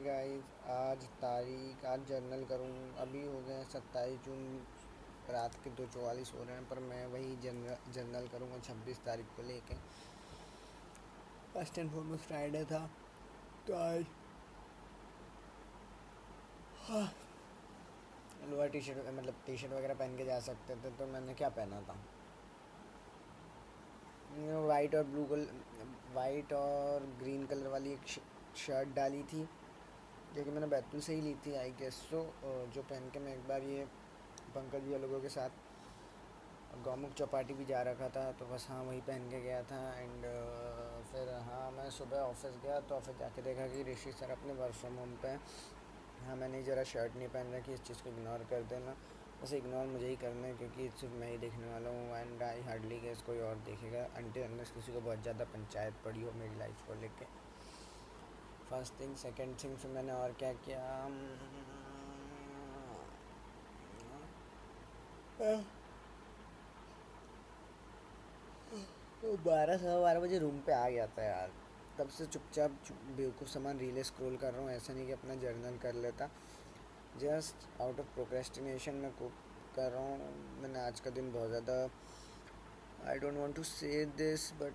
Guys, आज journal करूँ। अभी हो गए 27 जून, रात के 2:44 हो रहे हैं, पर मैं वही जर्नल करूँगा 26 तारीख को लेके। फर्स्ट एंड फॉरमोस्ट फ्राइडे था, तो आज लोअर टी शर्ट मतलब टी शर्ट वगैरह पहन के जा सकते थे, तो मैंने क्या पहना था, वाइट और वाइट और ग्रीन कलर वाली एक शर्ट डाली थी, जो कि मैंने बैतूल से ही ली थी आई गेस। सो जो पहन के मैं एक बार ये पंकज भैया लोगों के साथ गौमुख चौपाटी भी जा रखा था, तो बस हाँ वही पहन के गया था। एंड फिर हाँ मैं सुबह ऑफिस गया, तो ऑफिस जाके देखा कि ऋषि सर अपने वर्क फ्रॉम होम पे हैं। हाँ मैंने ज़रा शर्ट नहीं पहन रखी, इस चीज़ को इग्नोर कर देना। बस इग्नोर मुझे ही करना है, क्योंकि सिर्फ मैं ही देखने वाला हूँ। एंड आई हार्डली गेस कोई और देखेगा, अनटिल अनलेस किसी को बहुत ज़्यादा पंचायत पड़ी हो मेरी लाइफ को लेके। फर्स्ट थिंग, सेकंड थिंग, फिर मैंने और क्या किया, तो 12 सवा 12 बजे रूम पे आ गया था यार। तब से चुपचाप बेवकूफ़ सामान रीलें स्क्रॉल कर रहा हूँ। ऐसा नहीं कि अपना जर्नल कर लेता, जस्ट आउट ऑफ प्रोक्रेस्टिनेशन मैं कुक कर रहा हूँ। मैंने आज का दिन बहुत ज़्यादा, आई डोंट वांट टू से this but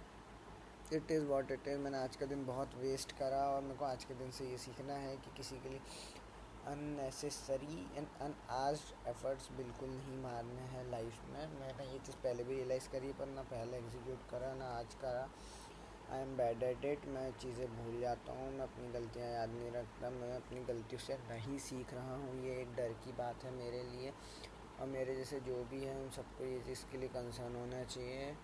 it is what it is, मैंने आज का दिन बहुत वेस्ट करा। और मेरे को आज के दिन से ये सीखना है कि किसी के लिए अननेसेसरी एंड अनआस्क्ड एफर्ट्स बिल्कुल नहीं मारने हैं लाइफ में। मैंने ये चीज़ पहले भी रियलाइज़ करी, पर ना पहले एग्जीक्यूट करा ना आज करा। I am bad at it. मैं चीज़ें भूल जाता हूँ, मैं अपनी गलतियाँ याद नहीं रखता, मैं अपनी गलतियों से नहीं सीख रहा हूँ। ये एक डर की बात है मेरे लिए, और मेरे जैसे जो भी हैं उन सबको ये चीज़ के लिए कंसर्न होना चाहिए।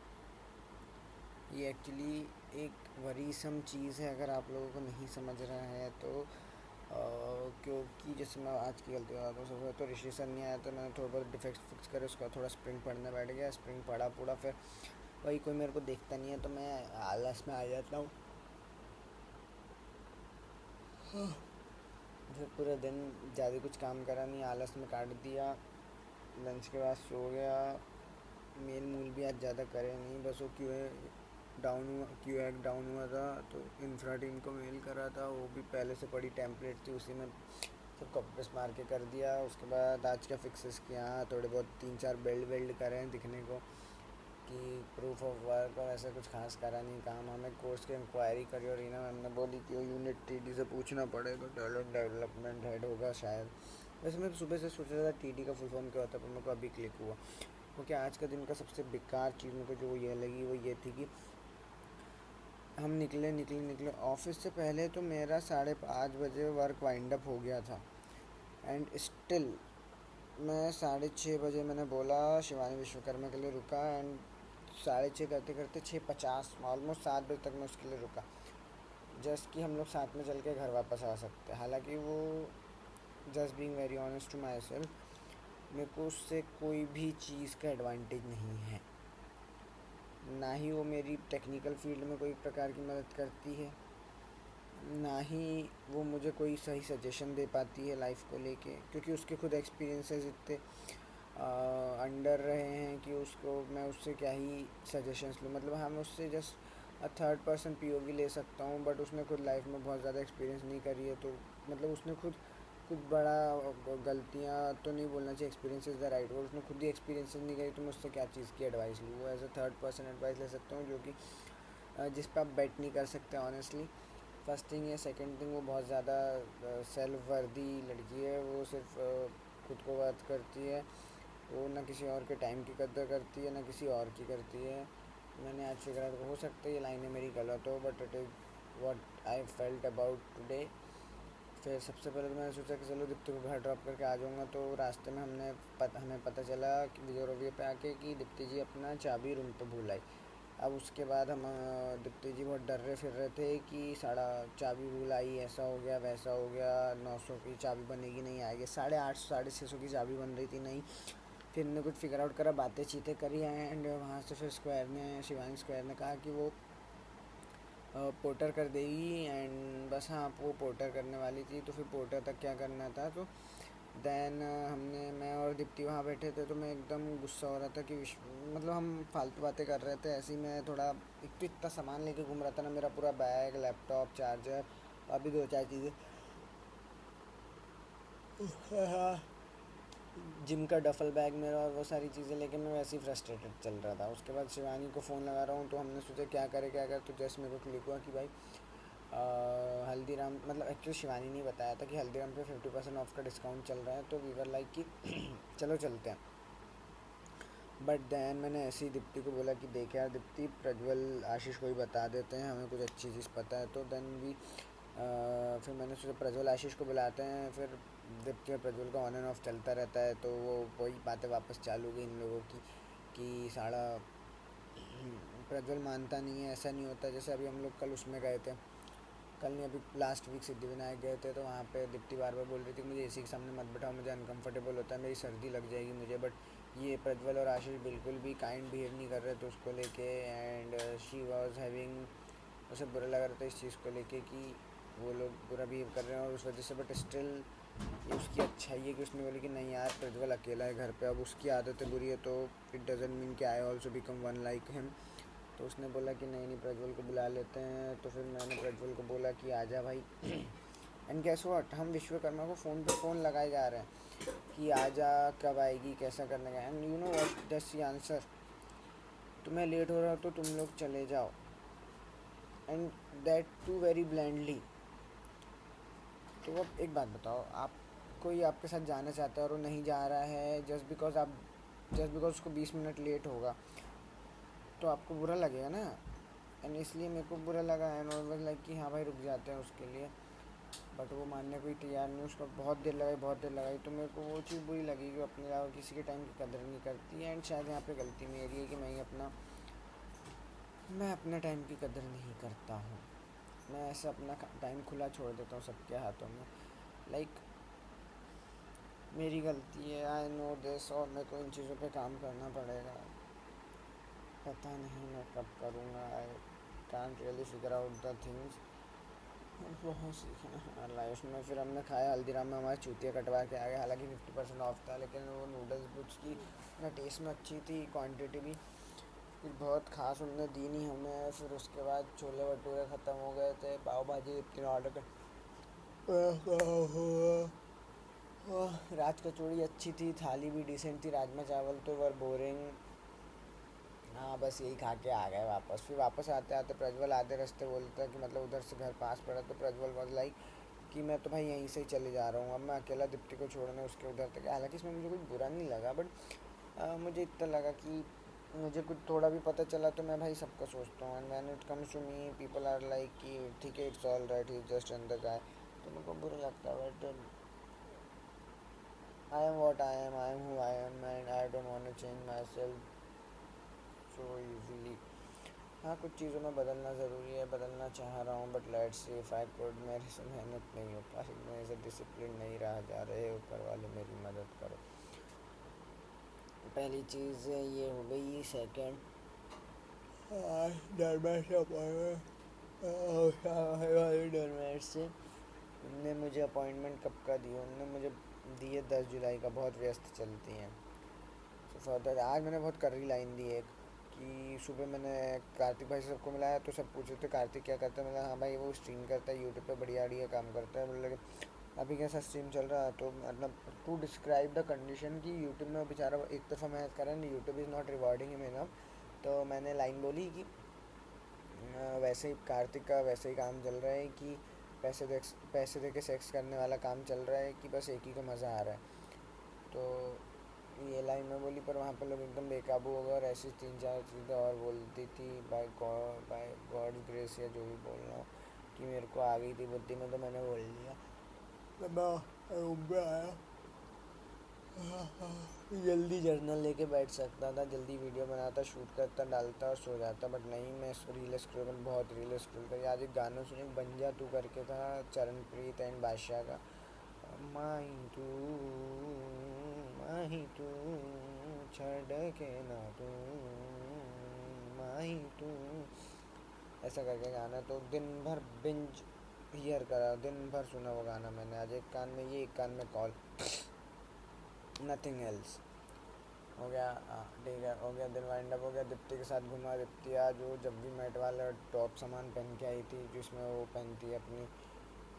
ये एक्चुअली एक वरीसम चीज़ है, अगर आप लोगों को नहीं समझ रहा है तो। क्योंकि जैसे मैं आज की गलती बताता हूँ। सबसे तो ऋषि सर नहीं आया, तो मैंने थोड़ा बहुत डिफेक्ट फिक्स करे, उसका थोड़ा स्प्रिंग पढ़ने बैठ गया। स्प्रिंग पढ़ा पूरा, फिर वही कोई मेरे को देखता नहीं है, तो मैं आलस में आ जाता हूँ। फिर पूरे दिन ज़्यादा कुछ काम करा नहीं, आलस में काट दिया। लंच के बाद सो गया। मेल मूल भी आज ज़्यादा करे नहीं, बस वो क्यू एक डाउन हुआ था, तो इंफ्रा टीम को मेल करा था, वो भी पहले से पड़ी टेम्पलेट थी, उसी में सब कॉपी पेस्ट मार के कर दिया। उसके बाद आज का फिक्सेस किया, थोड़े बहुत 3-4 बेल्ड करे हैं दिखने को कि प्रूफ ऑफ वर्क, और ऐसा कुछ खास करा नहीं काम। हमें कोर्स की इंक्वायरी करी, और रीना मैम ने बोली कि वो यूनिट टीडी से पूछना पड़ेगा, टैलेंट डेवलपमेंट हेड होगा शायद। वैसे मैं सुबह से सोच रहा था टीडी का फुल फॉर्म क्या होता है, पर मेरे को अभी क्लिक हुआ। क्योंकि आज का दिन का सबसे बेकार चीज़ मेरे को जो ये लगी वो ये थी कि हम निकले ऑफिस से पहले तो मेरा 5:30 बजे वर्क वाइंड अप हो गया था। एंड स्टिल मैं 6:30 बजे मैंने बोला शिवानी विश्वकर्मा के लिए रुका। एंड 6:30 करते करते 6:50 ऑलमोस्ट 7 बजे तक मैं उसके लिए रुका, जस्ट कि हम लोग साथ में चल के घर वापस आ सकते हैं। हालांकि वो, just being very honest to myself, मेरे को उससे कोई भी चीज़ का एडवांटेज नहीं है। ना ही वो मेरी टेक्निकल फील्ड में कोई प्रकार की मदद करती है, ना ही वो मुझे कोई सही सजेशन दे पाती है लाइफ को लेके, क्योंकि उसके खुद एक्सपीरियंसेस इतने अंडर रहे हैं कि उसको मैं उससे क्या ही सजेशंस लूँ। मतलब हाँ मैं उससे जस्ट थर्ड पर्सन पीओवी ले सकता हूँ, बट उसने खुद लाइफ में बहुत ज़्यादा एक्सपीरियंस नहीं करी है। तो मतलब उसने खुद खुद बड़ा गलतियाँ तो नहीं बोलना चाहिए, experience is the right word, उसने खुद ही एक्सपीरियंसेस नहीं करी, तो मैं उससे क्या चीज़ की एडवाइस लूँ। वो as a third person advice ले सकता हूँ, जो कि जिस पर आप बेट नहीं कर सकते ऑनेस्टली। फर्स्ट थिंग है। सेकंड थिंग, वो बहुत ज़्यादा सेल्फ वर्दी लड़की है। वो सिर्फ खुद को बात करती है, वो ना किसी और के टाइम की कदर करती है ना किसी और की करती है। मैंने आज फिगर आउट, हो सकता है ये लाइनें मेरी गलत हो, but it is what I felt about today. फिर सबसे पहले तो मैंने सोचा कि चलो दीप्ति को घर ड्रॉप करके आ जाऊँगा, तो रास्ते में हमें पता चला कि विजय रोविया पे आके कि दीप्ति जी अपना चाबी रूम पे भूल आई। अब उसके बाद हम दीप्ति जी बहुत डर रहे फिर रहे थे कि साढ़ा चाबी भूल आई, ऐसा हो गया वैसा हो गया, 900 की चाबी बनेगी नहीं आएगी, 850 650 की चाबी बन रही थी नहीं। फिर ने कुछ फिगर आउट करा, बातें चीतें करी, एंड वहाँ से फिर शिवानी स्क्वायर ने कहा कि वो पोर्टर कर देगी। एंड बस हाँ वो पोर्टर करने वाली थी, तो फिर पोर्टर तक क्या करना था। तो देन मैं और दीप्ति वहाँ बैठे थे, तो मैं एकदम गुस्सा हो रहा था कि मतलब हम फालतू बातें कर रहे थे ऐसे ही। मैं थोड़ा, एक तो इतना सामान लेके घूम रहा था ना, मेरा पूरा बैग, लैपटॉप, चार्जर, अभी 2-4 चीज़ें, हाँ, जिम का डफल बैग मेरा और वो सारी चीज़ें लेके मैं वैसे ही फ्रस्ट्रेटेड चल रहा था। उसके बाद शिवानी को फ़ोन लगा रहा हूँ, तो हमने सोचा क्या करे, तो जस्ट मेरे को क्लिक हुआ कि भाई हल्दीराम, मतलब एक्चुअली शिवानी ने बताया था कि हल्दीराम पे 50% ऑफ का डिस्काउंट चल रहा है, तो वी वर लाइक कि चलो चलते हैं। बट दैन मैंने ऐसे ही दीप्ति को बोला कि देख यार दीप्ति, प्रज्वल आशीष को ही बता देते हैं, हमें कुछ अच्छी चीज़ पता है। तो देन भी फिर मैंने सोचा प्रज्वल आशीष को बुलाते हैं। फिर दीप्ति और प्रज्वल का ऑन एंड ऑफ चलता रहता है, तो वो वही बातें वापस चालू गई इन लोगों की कि साड़ा प्रज्वल मानता नहीं है, ऐसा नहीं होता। जैसे अभी हम लोग कल उसमें गए थे, कल नहीं अभी लास्ट वीक सिद्धिविनायक गए थे, तो वहाँ पे दीप्ति बार बार बोल रही थी मुझे एसी के सामने मत बैठाओ, मुझे अनकंफर्टेबल होता है, मेरी सर्दी लग जाएगी मुझे। बट ये प्रज्वल और आशीष बिल्कुल भी काइंड बिहेव नहीं कर रहे थे उसको लेके, एंड शी वाज हैविंग, उसे बुरा लग रहा था इस चीज़ को लेके कि वो लोग बुरा बिहेव कर रहे हैं और उस वजह से। बट स्टिल ये उसकी अच्छाई है कि उसने बोली कि नहीं यार प्रज्वल अकेला है घर पे, अब उसकी आदतें बुरी है, तो इट डजेंट मीन कि I also become one like him. तो उसने बोला कि नहीं नहीं प्रज्वल को बुला लेते हैं। तो फिर मैंने प्रज्वल को बोला कि आजा भाई। एंड गेस व्हाट, हम विश्वकर्मा को फ़ोन पे फ़ोन लगाए जा रहे हैं कि आजा, कब आएगी, कैसा करने का। And you know what that's the answer, तुम्हें लेट हो रहा हो तो तुम लोग चले जाओ, and that too very blandly. तो अब एक बात बताओ, आप कोई आपके साथ जाना चाहता है और वो नहीं जा रहा है जस्ट बिकॉज उसको 20 मिनट लेट होगा, तो आपको बुरा लगेगा ना। एंड इसलिए मेरे को बुरा लगा, एंड आई वाज लाइक कि हाँ भाई रुक जाते हैं उसके लिए। बट वो मानने को ही तैयार नहीं, उसको बहुत देर लगाई, तो मेरे को वो चीज़ बुरी लगी कि वो अपने अलावा किसी के टाइम की कदर नहीं करती है। एंड शायद यहाँ पे गलती मेरी है कि मैं अपने टाइम की कदर नहीं करता हूँ। मैं ऐसे अपना टाइम खुला छोड़ देता हूँ सबके हाथों में। लाइक मेरी गलती है, आई नो दिस, और मेरे को इन चीज़ों पे काम करना पड़ेगा। पता नहीं मैं कब करूँगा, I can't really figure out the things. बहुत सीखना है लाइफ में। फिर हमने खाया हल्दीराम में, हमारे चूतिया कटवा के आ गए। हालांकि 50% ऑफ था, लेकिन वो नूडल्स भी उसकी ना टेस्ट में अच्छी थी, क्वांटिटी भी कुछ बहुत खास उनने दी नहीं हमें। फिर उसके बाद छोले भटूरे ख़त्म हो गए थे, पाव भाजी इतनी ऑर्डर कर। रात कचौड़ी अच्छी थी, थाली भी डिसेंट थी, राजमा चावल तो वर बोरिंग। हाँ बस यही खा के आ गए वापस। फिर वापस आते आते प्रज्वल आधे रास्ते बोलता है कि मतलब उधर से घर पास पड़ा, तो प्रज्वल वॉज लाइक कि मैं तो भाई यहीं से ही चले जा रहा हूँ, अब मैं अकेला दीप्ति को छोड़ने उसके उधर तक। हालांकि इसमें मुझे कुछ बुरा नहीं लगा, बट मुझे इतना लगा कि मुझे कुछ थोड़ा भी पता चला तो मैं भाई सबका सोचता हूँ। And when it comes to me people are like कि ठीक है it's all right, he just under guy, तो मेरे को बुरा लगता है। But I am what I am who I am, and I don't want to change myself so easily. हाँ कुछ चीज़ों में बदलना ज़रूरी है, बदलना चाह रहा हूँ, but let's see if I could. मेरे से मेहनत नहीं हो पाई, मेरे से डिसिप्लिन नहीं रहा जा रहे, ऊपर वाले मेरी मदद करो। पहली चीज़ ये हो गई। सेकेंड, डरमेट से डरमेट से उनने मुझे अपॉइंटमेंट कब का दी, उनने मुझे दी है 10 जुलाई का, बहुत व्यस्त चलती हैं। सो फर्दर आज मैंने बहुत कर्री लाइन दी एक कि सुबह मैंने कार्तिक भाई से सबको मिलाया, तो सब पूछ रहे थे कार्तिक क्या करता है। मतलब हाँ भाई वो स्ट्रीम करता है यूट्यूब पे, बढ़िया बढ़िया काम करता है। बोले अभी कैसा स्ट्रीम चल रहा है, तो मतलब टू डिस्क्राइब द कंडीशन कि यूट्यूब में बेचारा एक दफ़ा मेहनत कर रहा है, YouTube is not rewarding him enough. तो मैंने लाइन बोली कि वैसे ही कार्तिक का वैसे ही काम चल रहा है कि पैसे दे के सेक्स करने वाला काम चल रहा है कि बस एक ही को मज़ा आ रहा है। तो ये लाइन मैं बोली, पर वहाँ पे लोग एकदम बेकाबू हो गए और ऐसी 3-4 चीज़ें और बोलती थी। बाय गॉड ग्रेस या जो भी बोलना हो, कि मेरे को आ गई थी बुद्धि में, तो मैंने बोल दिया। तो मैं रूम पे आया, जल्दी जर्नल लेके बैठ सकता था, जल्दी वीडियो बनाता, शूट करता, डालता और सो जाता। बट नहीं, मैं रील स्क्रॉल, बहुत रील स्क्रॉल करी। आज एक गाना सुने, बन जा तू करके था, चरणप्रीत एंड बादशाह का। माही तू माही तू छड़ के ना तू माही तू, ऐसा करके गाना। तो दिन भर बिंज हियर करा, दिन भर सुना वो गाना मैंने। आज एक कान में ये, एक कान में कॉल, नथिंग एल्स। हो गया, ठीक है, हो गया, दिन वाइंड अप हो गया। दीप्ति के साथ घुमा। दीप्ति आज वो जब भी मैट वाला टॉप सामान पहन के आई थी, जिसमें वो पहनती है अपनी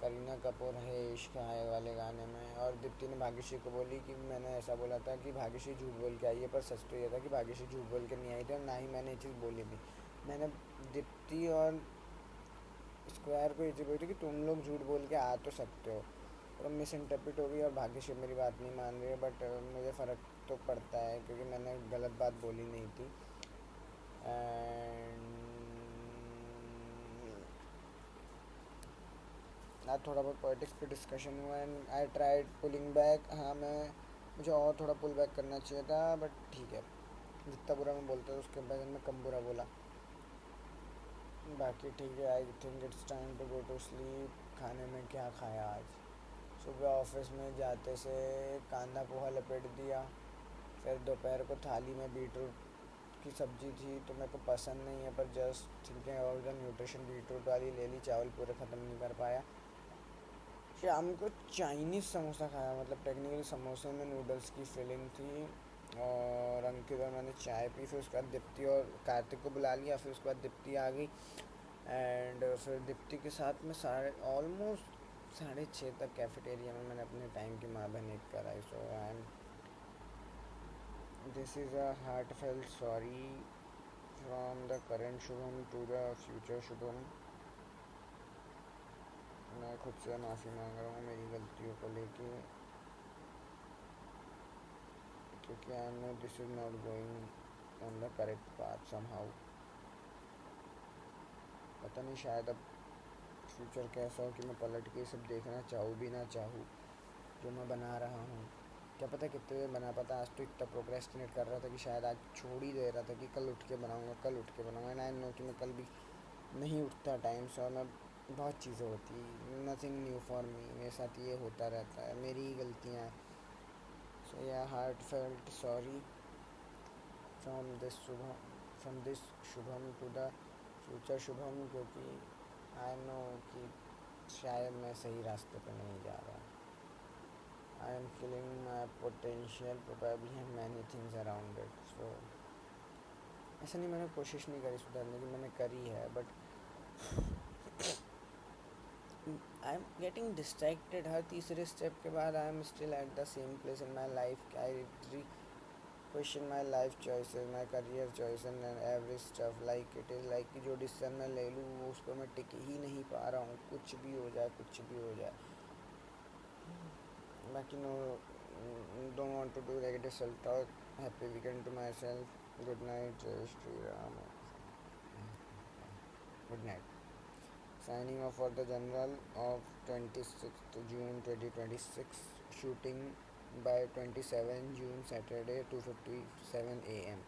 करीना कपूर है इश्क है वाले गाने में। और दीप्ति ने भाग्यश्री को बोली कि मैंने ऐसा बोला था कि भाग्यश्री झूठ बोल के आई है, पर सच तो ये था कि भाग्यश्री झूठ बोल के नहीं आई थी, और ना ही मैंने ये चीज़ बोली थी। मैंने दीप्ति और स्क्वायर को ये चीज़ बोली थी कि तुम लोग झूठ बोल के आ तो सकते हो, और मिस इंटरप्रेट हो गई और भाग्यश्री मेरी बात नहीं मान रही है। बट मुझे फ़र्क तो पड़ता है क्योंकि मैंने गलत बात बोली नहीं थी। एंड आज थोड़ा बहुत पॉलिटिक्स पे डिस्कशन हुआ and I tried pulling back. हाँ, मुझे और थोड़ा पुल बैक करना चाहिए था, बट ठीक है, जितना बुरा मैं बोलता था उसके बाद मैं कम बुरा बोला। बाकी ठीक है। I think it's time to go to sleep. खाने में क्या खाया आज? सुबह ऑफिस में जाते से कांदा पोहा लपेट दिया, फिर दोपहर को थाली में बीटरूट की सब्जी थी तो मेरे को पसंद नहीं है, पर just thinking about the nutrition beetroot वाली ले ली, चावल पूरे ख़त्म नहीं कर पाया। शाम को चाइनीज़ समोसा खाया, मतलब टेक्निकली समोसे में नूडल्स की फिलिंग थी। और अंकित और मैंने चाय पी, फिर उसके बाद दीप्ति और कार्तिक को बुला लिया, फिर उसके बाद दीप्ति आ गई। एंड फिर दीप्ति के साथ में ऑलमोस्ट 6:30 तक कैफेटेरिया में मैंने अपने टाइम की माँ बहन एक कराई। So I am this is a heartfelt sorry from the current Shubham to the future Shubham. मैं खुद से माफ़ी मांग रहा हूँ मेरी गलतियों को लेके, क्योंकि I no this is not going on the correct path somehow. पता नहीं, शायद अब फ्यूचर कैसा हो कि मैं पलट के सब देखना चाहूँ भी ना चाहूँ जो मैं बना रहा हूँ। क्या पता कितने देर बना पाता। आज तो इतना प्रोक्रेस्टिनेट कर रहा था कि शायद आज छोड़ ही दे रहा था कि कल उठ के बनाऊँगा, कल उठ के बनाऊँगा। एंड आई नो कि मैं कल भी नहीं उठता टाइम से, और मैं बहुत चीज़ें होती, नथिंग न्यू फॉर मी, मेरे साथ ये होता रहता है, मेरी ही गलतियाँ हैं। सो या heartfelt sorry from this Shubham to the future Shubham, क्योंकि आई नो कि शायद मैं सही रास्ते पे नहीं जा रहा। I am killing my potential probably many things around it. So ऐसा नहीं मैंने कोशिश नहीं करी सुधारने की, मैंने करी है, but I am getting distracted. हर तीसरे स्टेप के बाद I am still at the same place in my life. I question my life choices, my career choice and every stuff. Like it is like कि जो decision मैं ले लूँ वो उस पर मैं टिक ही नहीं पा रहा हूँ, कुछ भी हो जाए, कुछ भी हो जाए। बाकी no, don't want to do negative self talk. Happy weekend to myself. Good night, जय Shri Ram. Good night. Signing off for the general of 26th June 2026. Shooting by 27 June Saturday 2:57 a.m.